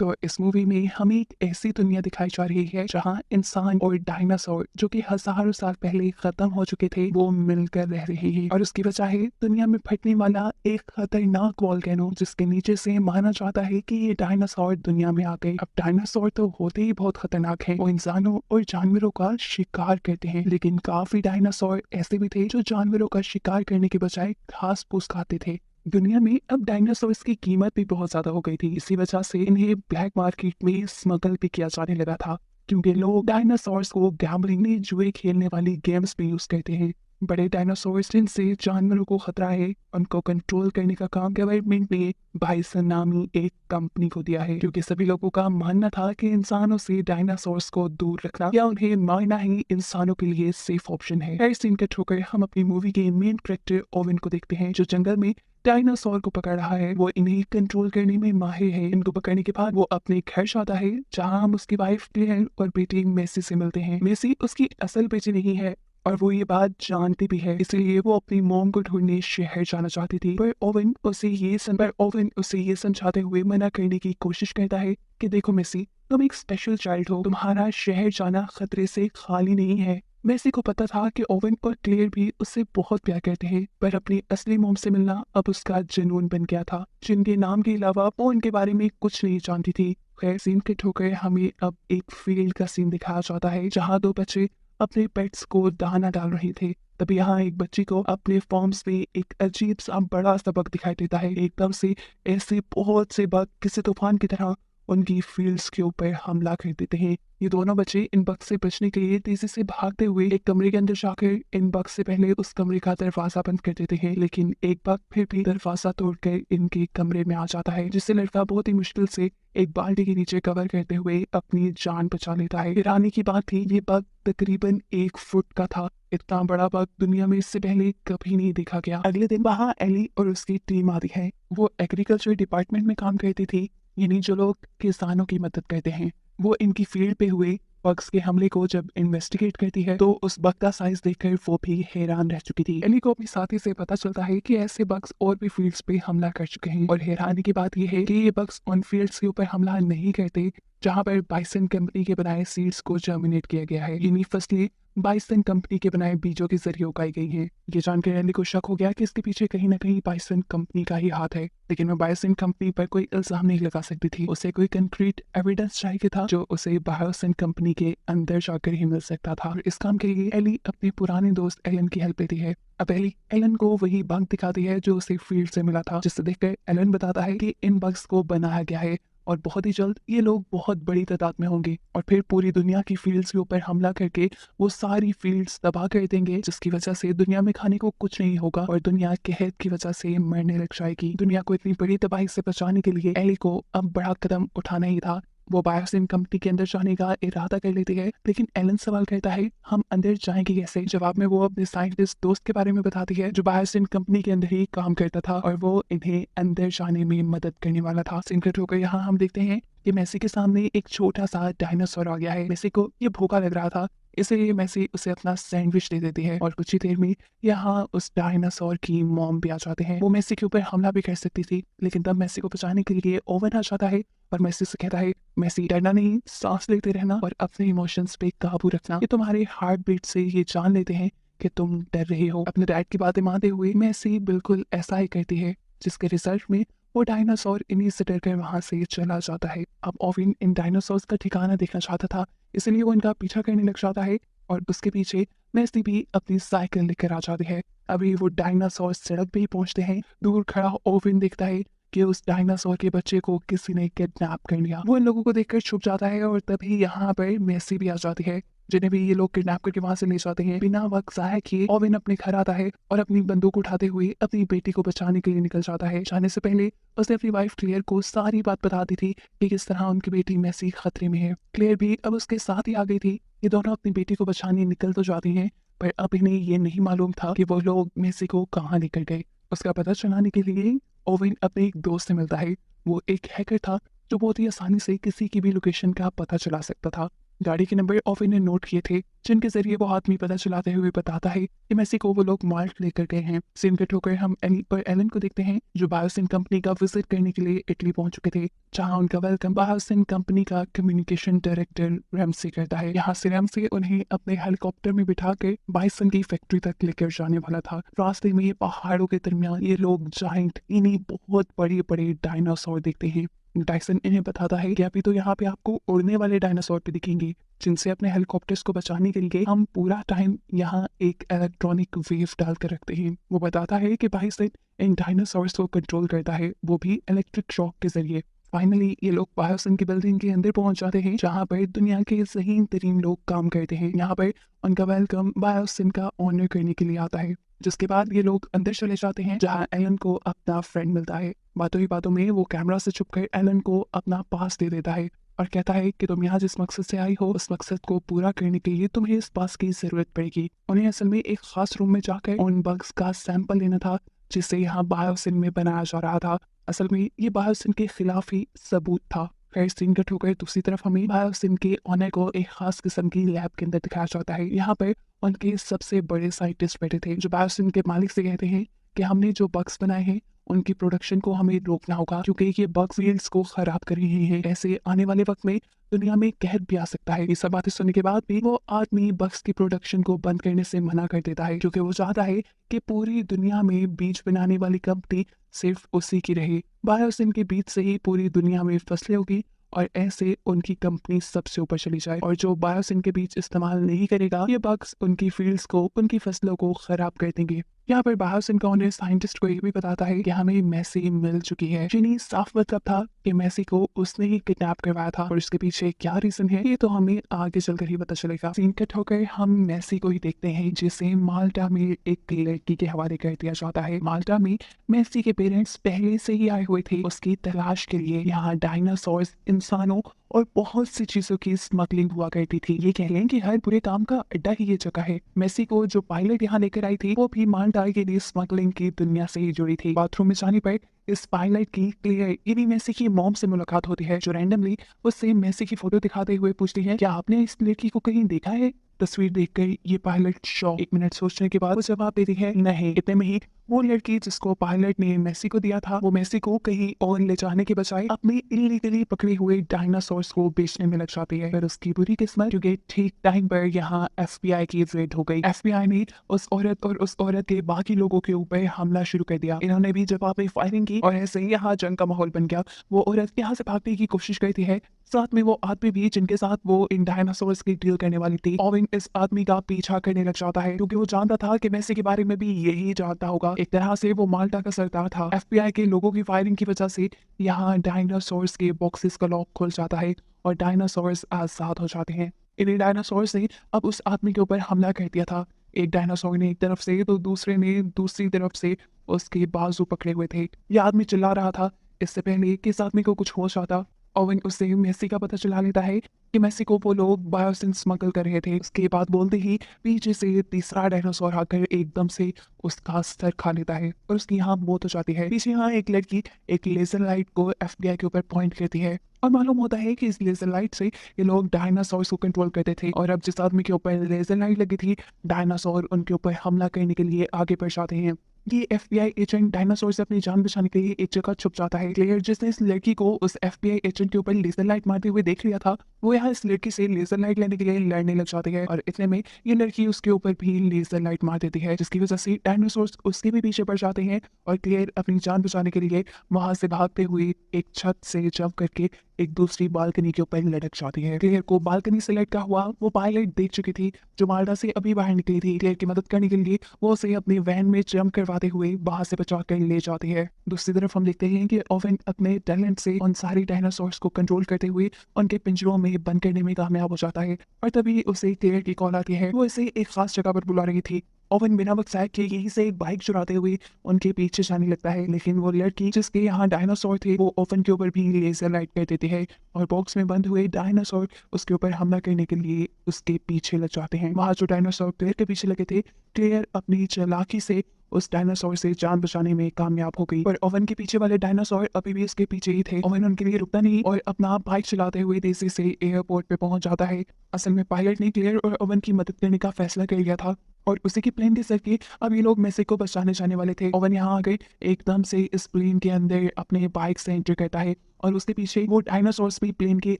तो इस मूवी में हमें एक ऐसी दुनिया दिखाई जा रही है जहां इंसान और डायनासोर जो कि हजारों साल पहले खत्म हो चुके थे वो मिलकर रह रहे हैं। और उसकी वजह है दुनिया में फटने वाला एक खतरनाक वोल्केनो जिसके नीचे से माना जाता है कि ये डायनासोर दुनिया में आ गए। अब डायनासोर तो होते ही बहुत खतरनाक है, वो इंसानों और जानवरों का शिकार करते हैं, लेकिन काफी डायनासोर ऐसे भी थे जो जानवरों का शिकार करने के बजाय घास फूस खाते थे। दुनिया में अब डायनासोर्स की कीमत भी बहुत ज्यादा हो गई थी, इसी वजह से इन्हें ब्लैक मार्केट में स्मगल भी किया जाने लगा था, क्योंकि लोग डायनासोर्स को गैम्बलिंग में जुए खेलने वाली गेम्स में यूज करते हैं। बड़े डायनासोर्स जिनसे जानवरों को खतरा है उनको कंट्रोल करने का काम गवर्नमेंट ने बाइसन नामी एक कंपनी को दिया है, क्योंकि सभी लोगों का मानना था कि इंसानों से डायनासोर्स को दूर रखना या उन्हें मारना ही इंसानों के लिए सेफ ऑप्शन है। हर सीन कट होकर हम अपनी मूवी के मेन कैरेक्टर ओवेन को देखते हैं जो जंगल में डायनासोर को पकड़ रहा है। वो इन्हें कंट्रोल करने में माहिर है। इनको पकड़ने के बाद वो अपने घर जाता है जहां हम उसकी वाइफ क्लेयर और बेटी मेसी से मिलते हैं। मेसी उसकी असल बेटी नहीं है और वो ये बात जानती भी है, इसलिए वो अपनी मॉम को ढूंढने शहर जाना चाहती थी। पर ओवन उसे ये समझाते हुए मना करने की कोशिश करता है कि देखो मेसी, तुम एक स्पेशल चाइल्ड हो, तुम्हारा शहर जाना खतरे से खाली नहीं है। मेसी को पता था कि ओवन और क्लेयर भी उससे बहुत प्यार करते हैं, पर अपनी असली मोम से मिलना अब उसका जुनून बन गया था, जिनके नाम के अलावा वो उनके बारे में कुछ नहीं जानती थी। खैर सीन के ठोकर हमें अब एक फील्ड का सीन दिखाया जाता है जहाँ दो बच्चे अपने पेट्स को दाना डाल रहे थे। तभी यहाँ एक बच्ची को अपने फॉर्म्स में एक अजीब सा बड़ा सा बग दिखाई देता है। एकदम से ऐसे बहुत से बग किसी तूफान की तरह उनकी फील्ड्स के ऊपर हमला कर देते हैं। ये दोनों बच्चे इन बग से बचने के लिए तेजी से भागते हुए एक कमरे के अंदर जाकर इन बग से पहले उस कमरे का दरवाजा बंद कर देते हैं, लेकिन एक बग फिर भी दरवाजा तोड़कर इनके कमरे में आ जाता है, जिससे लड़का बहुत ही मुश्किल से एक बाल्टी के नीचे कवर करते हुए अपनी जान बचा लेता है। हैरानी की बात थी, ये बग तकरीबन 1 फुट का था। इतना बड़ा बग दुनिया में इससे पहले कभी नहीं देखा गया। अगले दिन वहाँ एली और उसकी टीम आती है। वो एग्रीकल्चर डिपार्टमेंट में काम करती थी, यानी जो लोग किसानों की मदद करते हैं। वो इनकी फील्ड पे हुए बग्स के हमले को जब इन्वेस्टिगेट करती है तो उस बग का साइज देखकर वो भी हैरान रह चुकी थी। एली को अपने साथी से पता चलता है कि ऐसे बग्स और भी फील्ड्स पे हमला कर चुके हैं, और हैरानी की बात यह है कि ये बग्स उन फील्ड्स के ऊपर हमला नहीं करते जहां पर बाइसन कंपनी के बनाए सीड्स को जर्मिनेट किया गया है, यानी फसलें बाइसन कंपनी के बनाए बीजों के जरिए उगाई गई हैं। ये जानकर एली को शक हो गया कि इसके पीछे कहीं ना कहीं बाइसन कंपनी का ही हाथ है, लेकिन वो बाइसन कंपनी पर कोई इल्जाम नहीं लगा सकती थी। उसे कोई कंक्रीट एविडेंस चाहिए था जो उसे बायोसन कंपनी के अंदर जाकर ही मिल सकता था। और इस काम के लिए एली अपने पुराने दोस्त एलन की हेल्प लेती है। अब एली एलन को वही बग दिखाती है जो उसे फील्ड से मिला था, जिससे देखकर एलन बताता है कि इन बग्स को बनाया गया है और बहुत ही जल्द ये लोग बहुत बड़ी तादाद में होंगे और फिर पूरी दुनिया की फील्ड्स के ऊपर हमला करके वो सारी फील्ड्स तबाह कर देंगे, जिसकी वजह से दुनिया में खाने को कुछ नहीं होगा और दुनिया कहत की वजह से मरने लग जाएगी। दुनिया को इतनी बड़ी तबाही से बचाने के लिए एली को अब बड़ा कदम उठाना ही था। वो बायोसिन कंपनी के अंदर जाने का इरादा कर लेती है, लेकिन एलन सवाल करता है हम अंदर जाएंगे कैसे। जवाब में वो अपने साइंटिस्ट दोस्त के बारे में बताती है जो बायोसिन कंपनी के अंदर ही काम करता था और वो इन्हें अंदर जाने में मदद करने वाला था। सिंकट होकर यहाँ हम देखते हैं कि मेसी के सामने एक छोटा सा डायनासोर आ गया है। मेसी को ये भूखा लग रहा था, इसलिए मेसी उसे अपना सैंडविच दे देती है और कुछ ही देर में यहाँ उस डायनासोर की मॉम भी आ जाते हैं। वो मेसी के ऊपर हमला भी कर सकती थी, लेकिन तब मेसी को बचाने के लिए ओवन आ जाता है और मेसी से कहता है मेसी डरना नहीं, सांस लेते रहना और अपने इमोशंस पे काबू रखना। ये तुम्हारे हार्ट बीट से ये जान लेते हैं कि तुम डर रहे हो। अपने डैड की बातें मानते हुए मेसी बिल्कुल ऐसा ही करती है, जिसके रिजल्ट में वो डायनासोर इन्हीं से डरकर वहां से चला जाता है। अब ओविन इन डायनासोर्स का ठिकाना देखना चाहता था, इसलिए वो इनका पीछा करने लग जाता है और उसके पीछे मेसी भी अपनी साइकिल लेकर आ जाती है। अभी वो डायनासोर सड़क पे ही पहुंचते हैं। दूर खड़ा ओविन देखता है कि उस डायनासोर के बच्चे को किसी ने किडनैप कर लिया। वो इन लोगों को देखकर छुप जाता है और तभी यहाँ पर मेसी भी आ जाती है, जिन्हें भी ये लोग किडनैप करके वहां से ले जाते हैं। बिना वक्त जाया किए ओविन अपने घर आता है और अपनी बंदूक उठाते हुए अपनी बेटी को बचाने के लिए निकल जाता है। जाने से पहले उसने अपनी वाइफ क्लेयर को सारी बात बता दी थी कि किस तरह उनकी बेटी मेसी खतरे में है। क्लेयर भी अब उसके साथ ही आ गई थी। ये दोनों अपनी बेटी को बचाने निकल तो जाती हैं, पर अब इन्हें ये नहीं मालूम था कि वो लोग मेसी को कहाँ लेकर गए। उसका पता चलाने के लिए ओविन अपने एक दोस्त से मिलता है। वो एक हैकर था जो बहुत ही आसानी से किसी की भी लोकेशन का पता चला सकता था। गाड़ी के नंबर ओवन ने नोट किए थे, जिनके जरिए वो आदमी पता चलाते हुए बताता है कि मेसी को वो लोग माल्ट लेकर गए हैं। सीन कट होकर हम एलन को देखते हैं, जो बायोसिन कंपनी का विजिट करने के लिए इटली पहुंच चुके थे, जहां उनका वेलकम बायोसिन कंपनी का कम्युनिकेशन डायरेक्टर रैमसी करता है। यहाँ से रैमसी उन्हें अपने हेलीकॉप्टर में बिठा कर बाइसन की फैक्ट्री तक लेकर जाने वाला था। रास्ते में पहाड़ों के दरमियान ये लोग जाइंट इन्हीं बहुत बड़े बड़े डायनासोर देखते हैं। टाइसन इन्हें बताता है कि अभी तो यहाँ पे आपको उड़ने वाले डायनासोर भी दिखेंगे, जिनसे अपने हेलीकॉप्टर्स को बचाने के लिए हम पूरा टाइम यहाँ एक इलेक्ट्रॉनिक वेव डालकर रखते हैं। वो बताता है कि बाइसन इन डायनासोर्स को कंट्रोल करता है, वो भी इलेक्ट्रिक शॉक के जरिए। फाइनली ये लोग बायोसिन की बिल्डिंग के अंदर पहुंच जाते हैं, जहाँ पर दुनिया के ज़हीन तरीन लोग काम करते हैं। यहाँ पर उनका वेलकम बायोसिन का ऑनर करने के लिए आता है, जिसके बाद ये लोग अंदर चले जाते हैं, जहाँ एलन को अपना फ्रेंड मिलता है। बातों ही बातों में वो कैमरा से छुपकर एलन को अपना पास दे देता है और कहता है कि तुम यहाँ जिस मकसद से आई हो, उस मकसद को पूरा करने के लिए तुम्हें इस पास की जरूरत पड़ेगी। उन्हें असल में एक खास रूम में जाकर उन बग्स का सैंपल लेना था, जिसे यहाँ बायोसिन में बनाया जा रहा था। असल में ये बायोसिन के खिलाफ ही सबूत था। खैर सीन कट होकर दूसरी तरफ हमें बायोसिन के ऑनर को एक खास किस्म की लैब के अंदर दिखाया जाता है। यहाँ पर उनके सबसे बड़े साइंटिस्ट बैठे थे, जो बायोसिन के मालिक से कहते हैं कि हमने जो बग्स बनाए हैं उनकी प्रोडक्शन को हमें रोकना होगा, क्योंकि ये बग फील्ड्स को खराब कर रहे हैं। ऐसे आने वाले वक्त में दुनिया में कहर भी आ सकता है। ये सब बातें सुनने के बाद भी वो आदमी बग्स की प्रोडक्शन को बंद करने से मना कर देता है, क्योंकि वो चाहता है कि पूरी दुनिया में बीज बनाने वाली कंपनी सिर्फ उसी की रहे। बायोसिन के बीज से ही पूरी दुनिया में फसलें होगी और ऐसे उनकी कंपनी सबसे ऊपर चली जाए, और जो बायोसिन के बीज इस्तेमाल नहीं करेगा, ये बग्स उनकी फील्ड्स को, उनकी फसलों को खराब कर देंगे। यहाँ पर बायोसिन का ऑनर साइंटिस्ट को ये भी बताता है कि हमें मेसी मिल चुकी है। जिन्हें साफ मतलब था कि मेसी को उसने ही किडनैप करवाया था, और इसके पीछे क्या रीजन है ये तो हमें आगे चलकर ही पता चलेगा। सीन कट होकर हम मेसी को ही देखते हैं, जिसे माल्टा में एक लड़की के हवाले कर दिया जाता है। माल्टा में मेसी के पेरेंट्स पहले से ही आए हुए थे उसकी तलाश के लिए। यहाँ डायनासोर्स, इंसानों और बहुत सी चीजों की स्मगलिंग हुआ करती थी। ये कह लें कि हर बुरे काम का अड्डा ही ये जगह है। मेसी को जो पायलट यहाँ लेकर आई थी, वो भी माल्टा के लिए स्मगलिंग की दुनिया से ही जुड़ी थी। बाथरूम में जाने पर इस पायलट की क्लियर यानी मेसी की मॉम से मुलाकात होती है, जो रैंडमली उससे मेसी की फोटो दिखाते हुए पूछती है, क्या आपने इस लड़की को कहीं देखा है? तस्वीर देखकर ये पायलट शॉक। 1 मिनट सोचने के बाद वो जवाब देती है, नहीं। इतने में ही वो लड़की जिसको पायलट ने मेसी को दिया था, वो मेसी को कहीं और ले जाने के बजाय अपने इलीगली पकड़े हुए डायनासोर्स को बेचने में लग जाती है। पर उसकी बुरी किस्मत, क्योंकि ठीक टाइम पर यहाँ FBI की रेड हो गई। FBI ने उस औरत और उस औरत के बाकी लोगों के ऊपर हमला शुरू कर दिया। इन्होंने भी जवाब में फायरिंग की और ऐसे ही यहाँ जंग का माहौल बन गया। वो औरत यहाँ से भागने की कोशिश करती है, साथ में वो आदमी भी जिनके साथ वो इन डायनासोर्स की डील करने वाली थी। ओवन इस आदमी का पीछा करने लग जाता है, क्योंकि वो जानता था कि मेसी के बारे में भी यही जानता होगा। एक तरह से वो माल्टा का सरदार था। FBI के लोगों की फायरिंग की वजह से यहाँ डायनासोर्स के बॉक्सेस का लॉक खुल जाता है और डायनासोर्स आजाद हो जाते हैं। इन्हीं डायनासोर्स ने अब उस आदमी के ऊपर हमला कर दिया था। एक डायनासोर ने एक तरफ से तो दूसरे ने दूसरी तरफ से उसके बाजू पकड़े हुए थे। यह आदमी चिल्ला रहा था। इससे पहले कि इस आदमी को कुछ होश आता, ओवन उससे मेसी का पता चला लेता है कि मेसी को वो लोग बायोसिन स्मगल कर रहे थे। उसके बाद बोलते ही पीछे से तीसरा डायनासोर आकर एकदम से उसका सर खा लेता है और उसकी यहाँ मौत हो जाती है। पीछे यहाँ एक लड़की एक लेजर लाइट को FBI के ऊपर पॉइंट करती है और मालूम होता है कि इस लेजर लाइट से ये लोग डायनासोर्स को कंट्रोल करते थे, और अब जिस आदमी के ऊपर लेजर लाइट लगी थी, डायनासोर उनके ऊपर हमला करने के लिए आगे बढ़ जाते हैं। ये FBI एजेंट डायनासोर से अपनी जान बचाने के लिए एक जगह छुप जाता है। क्लेयर जिसने इस लड़की को उस FBI एजेंट के ऊपर लेजर लाइट मारते हुए देख लिया था, वो यहाँ इस लड़की से लेजर लाइट लेने के लिए लड़ने लग जाती है, और इतने में ये लड़की उसके ऊपर भी लेजर लाइट मार देती है, जिसकी वजह से डायनासोर्स उसके भी पीछे पड़ जाते हैं और क्लेयर अपनी जान बचाने के लिए वहां से भागते हुए एक छत से जंप करके एक दूसरी बालकनी के ऊपर लटक जाती है। क्लेयर को बालकनी से लटका हुआ वो पायलट देख चुकी थी, जो माल्टा से अभी बाहर निकली थी। क्लेयर की मदद करने के लिए वो उसे अपनी वैन में जंप करवाते हुए बाहर से बचा कर ले जाती है। दूसरी तरफ हम देखते हैं कि ओवन अपने टैलेंट से उन सारी डायनासोर्स को कंट्रोल करते हुए उनके पिंजरों में बंद करने में कामयाब हो जाता है, और तभी उसे क्लेयर की कॉल आती है। वो इसे एक खास जगह पर बुला रही थी। ओवन बिना वक्त जाए के यहीं से एक बाइक चुराते हुए उनके पीछे जाने लगता है, लेकिन वो लड़की जिसके यहाँ डायनासोर थे, वो ओवन के ऊपर भी लेजर लाइट कर देते हैं और बॉक्स में बंद हुए डायनासोर उसके ऊपर हमला करने के लिए उसके पीछे लग जाते हैं। वहाँ जो डायनासोर क्लेयर के पीछे लगे थे, क्लेयर अपनी चालाकी से उस डायनासोर से जान बचाने में कामयाब हो गई। पर ओवन के पीछे वाले डायनासोर अभी भी उसके पीछे ही थे। ओवन उनके लिए रुकता नहीं और अपना बाइक चलाते हुए तेजी से एयरपोर्ट पे पहुंच जाता है। असल में पायलट ने क्लेयर और ओवन की मदद करने का फैसला कर लिया था और उसी के प्लेन के सर अब ये लोग मेक्सिको बचाने जाने वाले थे। ओवन यहाँ आ गए, एकदम से इस प्लेन के अंदर अपने बाइक से एंटर करता है और उसके पीछे वो डायनासोर्स भी प्लेन के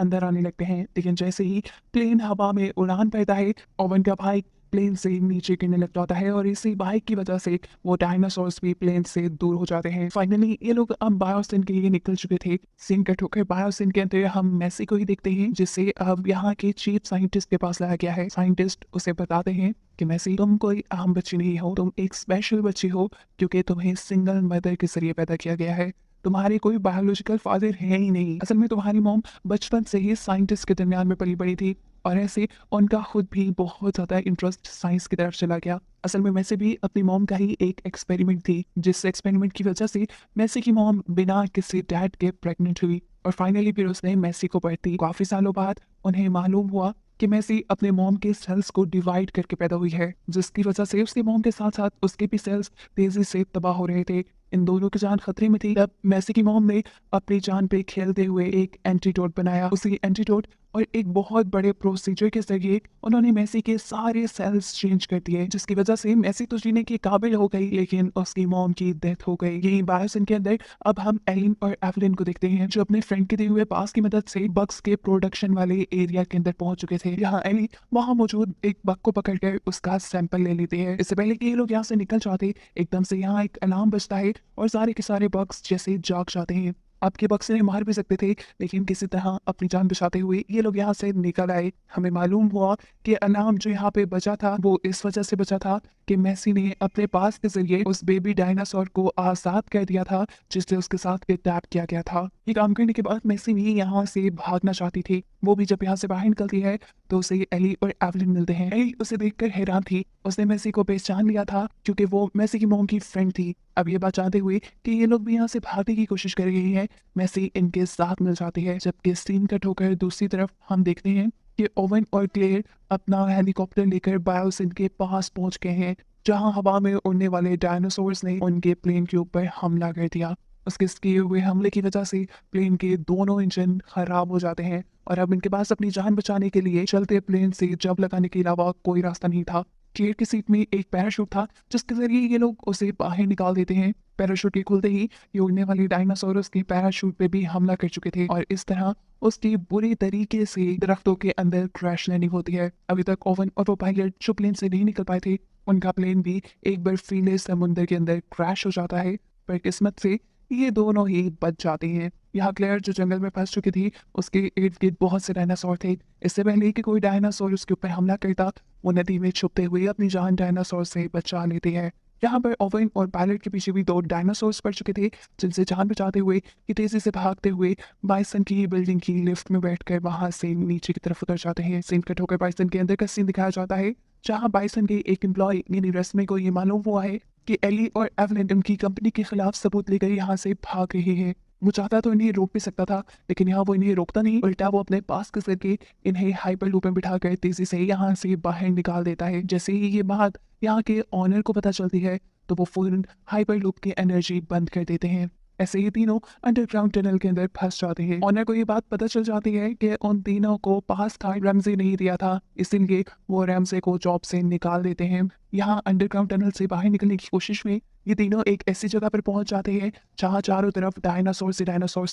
अंदर आने लगते हैं। लेकिन जैसे ही प्लेन हवा में उड़ान भरता है, ओवन का बाइक प्लेन से नीचे गिरने लग जाता है और इसी बाइक की वजह से वो डायनासोर्स भी प्लेन से दूर हो जाते हैं। फाइनली ये लोग अब बायोसिन के लिए निकल चुके थे। सीन कट होकर बायोसिन के अंदर हम मेसी को ही देखते हैं, जिसे अब यहाँ के चीफ साइंटिस्ट के पास लाया गया है। साइंटिस्ट उसे बताते हैं कि मेसी, तुम कोई आम बच्ची नहीं हो, तुम एक स्पेशल बच्ची हो क्योंकि तुम्हें सिंगल मदर के जरिए पैदा किया गया है। तुम्हारी कोई बायोलॉजिकल फादर है ही नहीं। असल में तुम्हारी मॉम बचपन से ही साइंटिस्ट के दरमियान में पली बड़ी थी और ऐसे उनका खुद भी बहुत ज़्यादा इंटरेस्ट साइंस की तरफ चला गया। असल में मैसी भी अपनी मॉम का ही एक एक्सपेरिमेंट थी, जिस एक्सपेरिमेंट की वजह से मैसी की मॉम बिना किसी डैड के प्रेग्नेंट हुई और फाइनली फिर उसने मैसी को बढ़ती। काफ़ी सालों बाद उन्हें मालूम हुआ कि मैसी अपने मॉम के सेल्स को डिवाइड करके पैदा हुई है, जिसकी वजह से उसके मॉम के साथ साथ उसके भी सेल्स तेजी से तबाह हो रहे थे। इन दोनों की जान खतरे में थी। तब मैसी की मॉम ने अपनी जान पे खेलते हुए एक एंटीडोट बनाया। उसी एंटीडोट और एक बहुत बड़े प्रोसीजर के जरिए उन्होंने मैसी के सारे सेल्स चेंज कर दिए, जिसकी वजह से मैसी तो जीने के काबिल हो गई, लेकिन उसकी मॉम की डेथ हो गई। यही बायोसिन के अंदर अब हम एलिन और एवलिन को देखते हैं, जो अपने फ्रेंड के दिए हुए पास की मदद से बग्स के प्रोडक्शन वाले एरिया के अंदर पहुंच चुके थे। यहाँ एलिन वहां मौजूद एक बग को पकड़कर उसका सैंपल ले लेते हैं। इससे पहले कि ये लोग यहाँ से निकल जाते, एकदम से यहाँ एक अलार्म बजता है और सारे के सारे बग्स जैसे जाग जाते हैं। आपके बक्स ने मार भी सकते थे, लेकिन किसी तरह अपनी जान बचाते हुए ये लोग यहाँ से निकल आए। हमें मालूम हुआ कि अलार्म जो यहाँ पे बचा था वो इस वजह से बचा था कि मैसी ने अपने पास के जरिए उस बेबी डायनासोर को आजाद कर दिया था, जिससे उसके साथ किडनैप किया गया था। ये काम करने के बाद मैसी भी यहाँ से भागना चाहती थी। वो भी जब यहाँ से बाहर निकलती है तो उसे एली और एवलिन मिलते हैं। एली उसे देखकर हैरान थी। उसने मैसी को पहचान लिया था क्योंकि वो मैसी की मॉम की फ्रेंड थी। अब ये बात जानते हुए कि ये लोग भी यहाँ से भागने की कोशिश कर रही है, मैसी इनके साथ मिल जाती है। जबकि सीन कट होकर दूसरी तरफ हम देखते हैं कि ओवन और क्लेयर अपना हेलीकॉप्टर लेकर बायोसिन के पास पहुंच गए हैं, जहां हवा में उड़ने वाले डायनासोर्स ने उनके प्लेन के ऊपर हमला कर दिया। उसके किए हुए हमले की वजह से प्लेन के दोनों इंजन खराब हो जाते हैं और अब इनके पास अपनी जान बचाने के लिए चलते प्लेन से जंप लगाने के अलावा कोई रास्ता नहीं था। क्लेयर की सीट में एक पैराशूट था, जिसके जरिए ये लोग उसे बाहर निकाल देते हैं। पैराशूट के खुलते ही ये उड़ने वाली डायनासोर उसके पैराशूट पे भी हमला कर चुके थे और इस तरह उसकी बुरी तरीके से दरख्तों के अंदर क्रैश लैंडिंग होती है। अभी तक ओवन और वो पायलट जो प्लेन से नहीं निकल पाए थे, उनका प्लेन भी एक बर्फीले समुद्र के अंदर क्रैश हो जाता है, पर किस्मत से ये दोनों ही बच जाते हैं। यहाँ क्लेयर जो जंगल में फंस चुकी थी, उसके इर्द गिर्द बहुत से डायनासोर थे। इससे पहले कि कोई डायनासोर उसके ऊपर हमला करता, वो नदी में छुपते हुए अपनी जान डायनासोर से बचा लेते हैं। यहाँ पर ओवन और पायलट के पीछे भी दो डायनासोर्स पड़ चुके थे, जिनसे जान बचाते हुए ये तेजी से भागते हुए बाइसन की बिल्डिंग की लिफ्ट में बैठकर वहां से नीचे की तरफ उतर जाते हैं। सीन कट होकर बाइसन के अंदर का सीन दिखाया जाता है, जहाँ बाइसन के एक एम्प्लॉय यानी रस्मे को ये मालूम हुआ है कि एली और एवलिन उनकी कंपनी के खिलाफ सबूत लेकर यहाँ से भाग रहे हैं। वो चाहता तो इन्हें रोक भी सकता था, लेकिन यहाँ वो इन्हें रोकता नहीं, उल्टा वो अपने पास के करके इन्हें हाइपर लूप में बिठाकर तेजी से यहाँ से बाहर निकाल देता है। जैसे ही ये बात यहाँ के ऑनर को पता चलती है तो वो फौरन हाइपर लूप की एनर्जी बंद कर देते हैं। ऐसे ही तीनों अंडरग्राउंड टनल के अंदर फंस जाते हैं। ऑनर को ये बात पता चल जाती है कि उन तीनों को पास का रैमजे नहीं दिया था, इसीलिए वो रैमजे को जॉब से निकाल देते हैं। यहाँ अंडरग्राउंड टनल से बाहर निकलने की कोशिश में ये तीनों एक ऐसी जगह पर पहुंच जाते हैं जहाँ चारों तरफ डायनासोर्स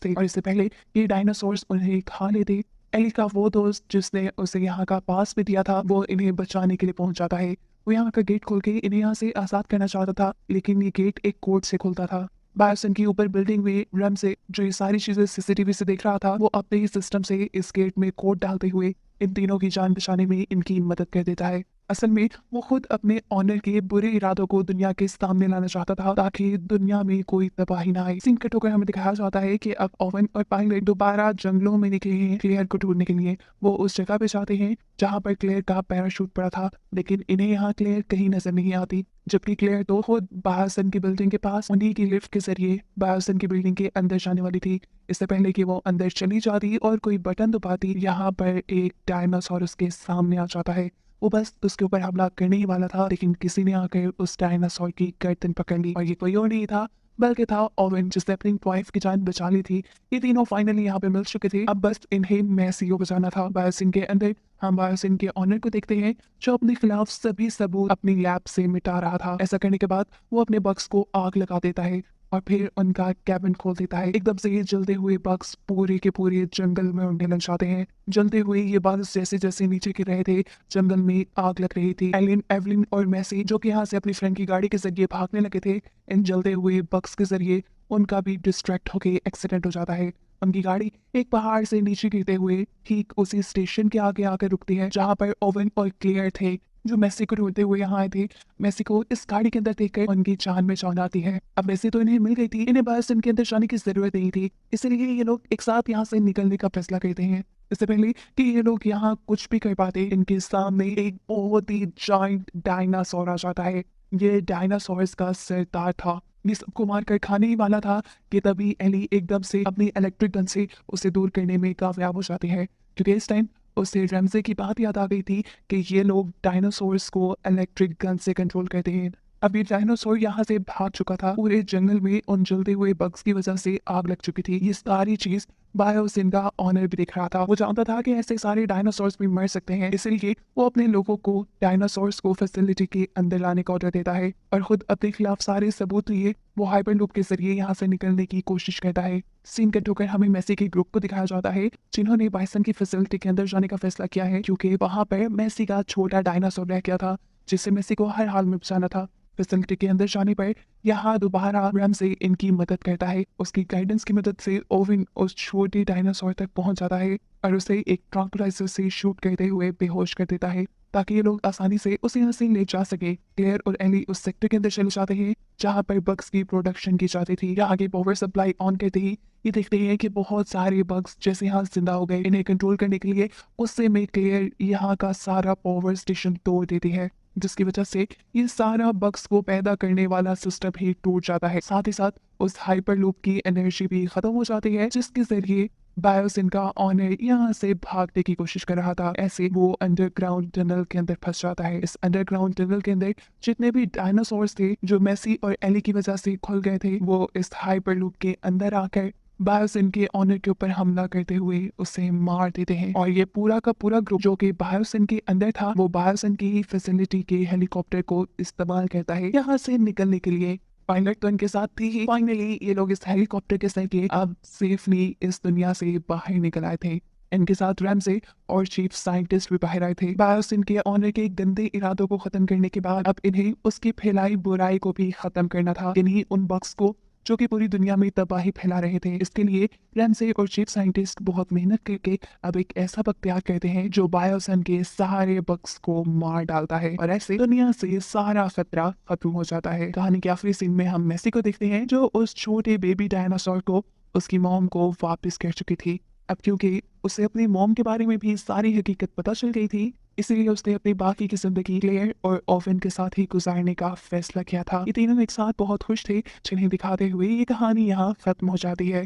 थे और इससे पहले ये डायनासोर्स उन्हें खा लेते। एली का वो दोस्त जिसने उसे यहाँ का पास भी दिया था, वो इन्हें बचाने के लिए पहुंच जाता है। वो यहाँ का गेट खोल के इन्हें यहाँ से आजाद करना चाहता था, लेकिन ये गेट एक कोड से खुलता था। बायोसिन की ऊपर बिल्डिंग में रैम से जो ये सारी चीजें सीसीटीवी से देख रहा था, वो अपने ही सिस्टम से इस गेट में कोड डालते हुए इन तीनों की जान बचाने में इनकी मदद कर देता है। असल में वो खुद अपने ऑनर के बुरे इरादों को दुनिया के सामने लाना चाहता था, ताकि दुनिया में कोई तबाही ना आए। सीन कट होकर हमें दिखाया जाता है कि अब ओवन और पायलट दोबारा जंगलों में निकले हैं क्लेयर को ढूंढने के लिए। वो उस जगह पे जाते हैं जहाँ पर क्लेयर का पैराशूट पड़ा था, लेकिन इन्हें यहाँ क्लेयर कहीं नजर नहीं आती। जबकि क्लेयर तो खुद बायोसिन की बिल्डिंग के पास उन्हीं की लिफ्ट के जरिए बायोसिन की बिल्डिंग के अंदर जाने वाली थी। इससे पहले कि वो अंदर चली जाती और कोई बटन दबाती, यहाँ पर एक डायनासोरस के सामने आ जाता है। वो बस उसके ऊपर हमला करने ही वाला था, लेकिन किसी ने आकर उस डायनासोर की गर्दन पकड़ ली और ये कोई और नहीं था बल्कि था ओवेन, जिसने अपनी वाइफ की जान बचा ली थी। ये तीनों फाइनली यहाँ पे मिल चुके थे, अब बस इन्हें मैसी को बचाना था। बायोसिन के अंदर हम बायोसिन के ऑनर को देखते हैं जो अपने खिलाफ सभी सबूत अपनी लैब से मिटा रहा था। ऐसा करने के बाद वो अपने बक्स को आग लगा देता है और फिर उनका कैबिन खोल देता है। एकदम से ये जलते हुए बक्स पूरे के पूरे जंगल में उड़ने लग जाते हैं। जलते हुए ये बक्स जैसे जैसे नीचे गिर रहे थे, जंगल में आग लग रही थी। एलिन, एवलिन और मैसी जो कि यहाँ से अपनी फ्रेंड की गाड़ी के जरिए भागने लगे थे, इन जलते हुए बक्स के जरिए उनका भी डिस्ट्रैक्ट होके एक्सीडेंट हो जाता है। उनकी गाड़ी एक पहाड़ से नीचे गिरते हुए ठीक उसी स्टेशन के आगे आकर रुकती है जहाँ पर ओवन और क्लियर थे, जो मेसी को ढूंढते हुए यहाँ आए थे। मेसी को इस गाड़ी के अंदर देखकर उनकी जान में जान आती है। अब मेसी तो इन्हें मिल गई थी, इन्हें बस इनके अंदर जाने की जरूरत नहीं थी, इसलिए ये लोग एक साथ यहाँ से निकलने का फैसला करते हैं। इससे पहले कि ये लोग यहाँ कुछ भी कर पाते, इनके सामने एक बहुत ही जाइंट डायनासोर आ जाता है। ये डायनासोर्स का सरदार था, ये सबको मार कर खाने ही वाला था कि तभी एली एकदम से अपनी इलेक्ट्रिक गन से उसे दूर करने में कामयाब हो जाती है, क्योंकि इस टाइम उसे रैमजे की बात याद आ गई थी कि ये लोग डायनासोर्स को इलेक्ट्रिक गन से कंट्रोल करते हैं। अब ये डायनासोर यहाँ से भाग चुका था, पूरे जंगल में उन जलते हुए बग्स की वजह से आग लग चुकी थी। ये सारी चीज बायोसिन का ऑनर भी देख रहा था। वो जानता था कि ऐसे सारे डायनासोर्स भी मर सकते हैं, इसलिए वो अपने लोगों को डायनासोर्स को फैसिलिटी के अंदर लाने का ऑर्डर देता है और खुद अपने खिलाफ सारे सबूत लिए वो हाइपरलूप के जरिए यहाँ से निकलने की कोशिश करता है। सीन कट होकर हमें मेसी के ग्रुप को दिखाया जाता है जिन्होंने बाइसन की फैसिलिटी के अंदर जाने का फैसला किया है, क्योंकि वहां पर मेसी का छोटा डायनासोर रह गया था जिससे मेसी को हर हाल में बचाना था। फैसिलिटी के अंदर जाने पर यहाँ दोबारा रैम से इनकी मदद करता है। उसकी गाइडेंस की मदद से ओविन उस छोटे डायनासोर तक पहुंच जाता है और उसे एक ट्रैंक्विलाइजर से शूट करते हुए बेहोश कर देता है ताकि ये लोग आसानी से उसे यहाँ से ले जा सके। क्लेयर और एली उस सेक्टर के अंदर चले जाते हैं जहाँ पर बग्स की प्रोडक्शन की जाती थी। यहाँ आगे पावर सप्लाई ऑन करते ही ये देखते हैं कि बहुत सारे बग्स जैसे यहाँ जिंदा हो गए। इन्हें कंट्रोल करने के लिए उससे में क्लियर यहाँ का सारा पावर स्टेशन तोड़ देती है, जिसकी वजह से ये सारा बग्स को पैदा करने वाला सिस्टम ही टूट जाता है। साथ ही साथ उस हाइपरलूप की एनर्जी भी खत्म हो जाती है, जिसके जरिए बायोसिन का ऑनर यहाँ से भागने की कोशिश कर रहा था। ऐसे वो अंडरग्राउंड टनल के अंदर फंस जाता है। इस अंडरग्राउंड टनल के अंदर जितने भी डायनासोर्स थे जो मेसी और एली की वजह से खुल गए थे, वो इस हाइपरलूप के अंदर आकर बायोसिन के ऑनर के ऊपर हमला करते हुए उसे मार देते हैं। और ये पूरा का पूरा ग्रुप जो कि बायोसिन के अंदर था, वो बायोसिन की ही फैसिलिटी के हेलीकॉप्टर को इस्तेमाल करता है यहाँ से निकलने के लिए। पायलट तो इनके साथ थी ही। फाइनली ये लोग इस हेलीकॉप्टर के जरिए अब सेफली इस दुनिया से बाहर निकल आए थे। इनके साथ रैमजे और चीफ साइंटिस्ट भी बाहर आए थे। बायोसिन के ऑनर के गंदे इरादों को खत्म करने के बाद अब इन्हें उसकी फैलाई बुराई को भी खत्म करना था, इन्हीं उन बग्स को जो कि पूरी दुनिया में तबाही फैला रहे थे। इसके लिए रैमजे और चीफ साइंटिस्ट बहुत मेहनत करके अब एक ऐसा बग तैयार करते हैं जो बायोसन के सारे बग्स को मार डालता है और ऐसे दुनिया से सारा खतरा खत्म हो जाता है। कहानी के आखिरी सीन में हम मेसी को देखते हैं जो उस छोटे बेबी डायनासोर को उसकी मॉम को वापस कर चुकी थी। अब क्योंकि उसे अपनी मॉम के बारे में भी सारी हकीकत पता चल गई थी, इसीलिए उसने अपनी बाकी की जिंदगी क्लेयर और ओवेन के साथ ही गुजारने का फैसला किया था। ये तीनों एक साथ बहुत खुश थे, जिन्हें दिखाते हुए ये कहानी यहाँ खत्म हो जाती है।